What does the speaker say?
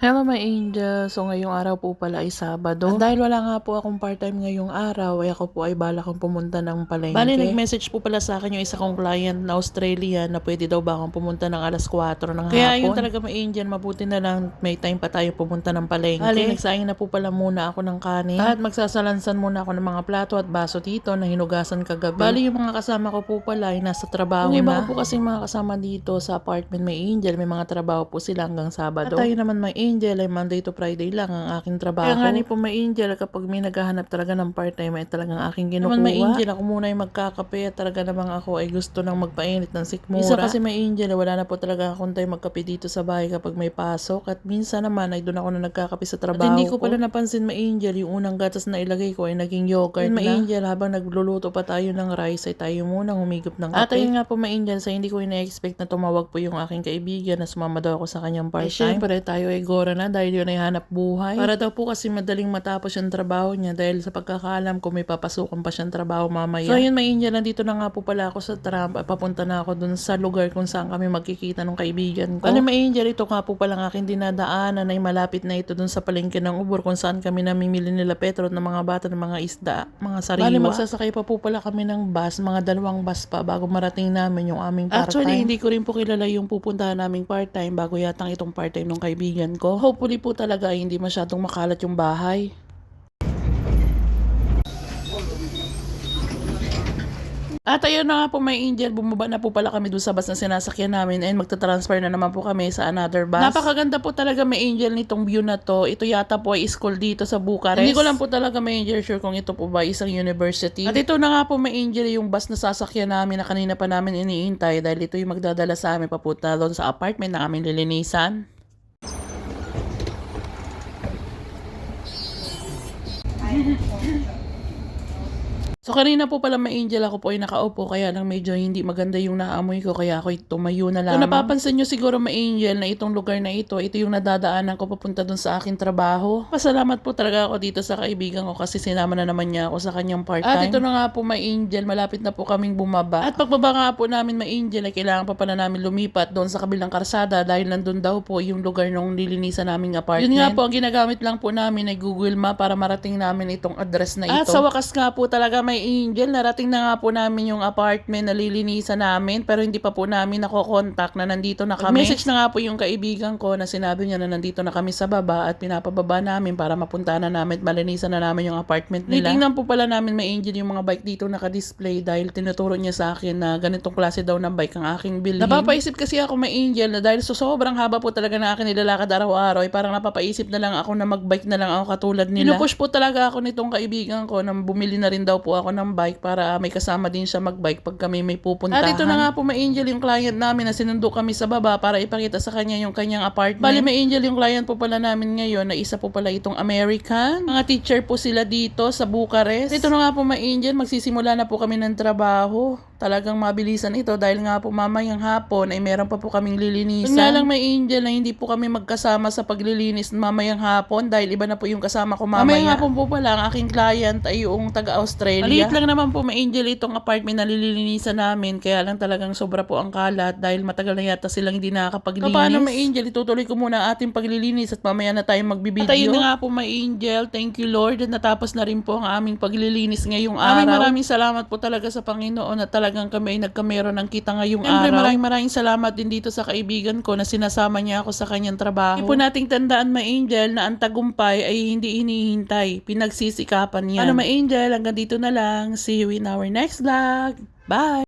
Hello my angel. So ngayong araw po pala ay Sabado. At dahil wala nga po akong part-time ngayong araw, ay ako po ay balak kong pumunta ng palengke. Bali, nag-message po pala sa akin yung isa kong client na Australian na pwede daw ba akong pumunta ng alas 4 ng hapon. Kaya yun talaga my angel, mabuti na lang may time pa tayo pumunta ng palengke. Bali, nagsaing na po pala muna ako ng kanin. At magsasalansan muna ako ng mga plato at baso dito na hinugasan kagabi. Bali, yung mga kasama ko po pala ay nasa trabaho na. Yung iba ko po kasing mga kasama dito sa apartment may angel, may mga trabaho po sila hanggang Sabado. At tayo naman may angel ay Monday to Friday lang ang aking trabaho. Kaya nga ni po may angel, kapag may naghahanap talaga ng part-time ay talagang aking kinukuha. Naman may angel, ako muna ay magkakape at talaga namang ako ay gusto nang magpainit ng sikmura. Isa kasi may angel, wala na po talaga akong time magkape dito sa bahay kapag may pasok. At minsan naman ay doon ako na nagkakape sa trabaho. At hindi ko pala napansin may angel, yung unang gatas na ilagay ko ay naging yogurt na. May angel, habang nagluluto pa tayo ng rice ay tayo munang humigop ng kape. At ayun nga po may angel, sa hindi ko ina-expect na tumawag po yung aking kaibigan na sumama daw ako sa kanyang part-time. Syempre tayo ay gora na dahil yun ay hanap buhay. Para daw po kasi madaling matapos yung trabaho niya dahil sa pagkakaalam ko may papasukan pa siyang trabaho mamaya. So ayun may angel, nandito na nga po pala ako sa tram at papunta na ako dun sa lugar kung saan kami magkikita ng kaibigan ko. Ano may angel, ito nga po pala ang aking dinadaanan ay malapit na ito dun sa palengke ng Ubor kung saan kami namimili nila Petro ng mga bata ng mga isda, mga sariwa. Bali magsasakay pa po pala kami ng bus, mga 2 bus pa bago marating namin yung aming part-time. Actually hindi ko rin po kilala yung pupuntahan naming part-time bago yatang itong part-time ng kaibigan ko. Hopefully po talaga ay hindi masyadong makalat yung bahay. At ayun na nga po may angel, bumaba na po pala kami doon sa bus na sinasakyan namin and magta-transfer na naman po kami sa another bus. Napakaganda po talaga may angel nitong view na to. Ito yata po ay school dito sa Bucharest. Hindi ko lang po talaga may angel sure kung ito po ba isang university. At ito na nga po may angel yung bus na sasakyan namin na kanina pa namin iniintay dahil ito yung magdadala sa amin papunta doon sa apartment na aming lilinisan. So kanina po pala may angel, ako po ay nakaupo kaya lang medyo hindi maganda yung naamoy ko kaya ako tumayo na lang. Kung napapansin nyo siguro may angel na itong lugar na ito yung nadadaanan ko papunta dun sa aking trabaho. Pasalamat po talaga ako dito sa kaibigan ko kasi sinama na naman niya ako sa kanyang part-time. At ito na nga po may angel, malapit na po kaming bumaba. At pagbaba nga po namin may angel ay kailangan pa pala namin lumipat doon sa kabilang karsada dahil nandun daw po yung lugar nung nilinisan naming apartment. Yun nga po, ang ginagamit lang po namin ay Google Map para marating namin itong address na ito. At sa wakas nga po talaga may angel, narating na nga po namin yung apartment na lilinisan namin pero hindi pa po namin nakokontak na nandito na kami. Message na nga po yung kaibigan ko na sinabi niya na nandito na kami sa baba at pinapababa namin para mapunta na namin at malinisan na namin yung apartment nila. Nitingnan po pala namin may angel yung mga bike dito naka-display dahil tinuturo niya sa akin na ganitong klase daw ng bike ang aking bilhin. Napapaisip kasi ako may angel na dahil sobrang haba po talaga na akin nilalakad araw-araw ay parang napapaisip na lang ako na mag-bike na lang ako katulad nila. Pinupush po talaga ako nitong kaibigan ko na bumili na rin daw po ako ng bike para may kasama din siya mag-bike pag kami may pupuntahan. At ito na nga po may angel yung client namin na sinundo kami sa baba para ipakita sa kanya yung kanyang apartment. Bali may angel yung client po pala namin ngayon na isa po pala itong American. Mga teacher po sila dito sa Bucharest. Ito na nga po may angel, magsisimula na po kami ng trabaho. Talagang mabilisan ito dahil nga po mamayang hapon ay meron pa po kaming lilinisan. Kung nga lang may angel na hindi po kami magkasama sa paglilinis mamayang hapon dahil iba na po yung kasama ko mamaya. Mamayang hapon po pala ang aking client ay yung taga-Australia. Maliit lang naman po may angel itong apartment na lilinisan namin kaya lang talagang sobra po ang kalat dahil matagal na yata silang hindi nakakapaglinis. Paano may angel, itutuloy ko muna ang ating paglilinis at mamaya na tayong magbibideo. At ayun na nga po may angel, thank you Lord, at natapos na rin po ang aming paglilinis ngayong araw. Maraming salamat po talaga sa Panginoon at talagang kami ay nagkameron ng kita ngayong araw. Maraming salamat din dito sa kaibigan ko na sinasama niya ako sa kanyang trabaho. Hindi po nating tandaan may angel na ang tagumpay ay hindi hinihintay, pinagsisikapan yan. Ano may angel, hanggang dito na lang. See you in our next vlog. Bye!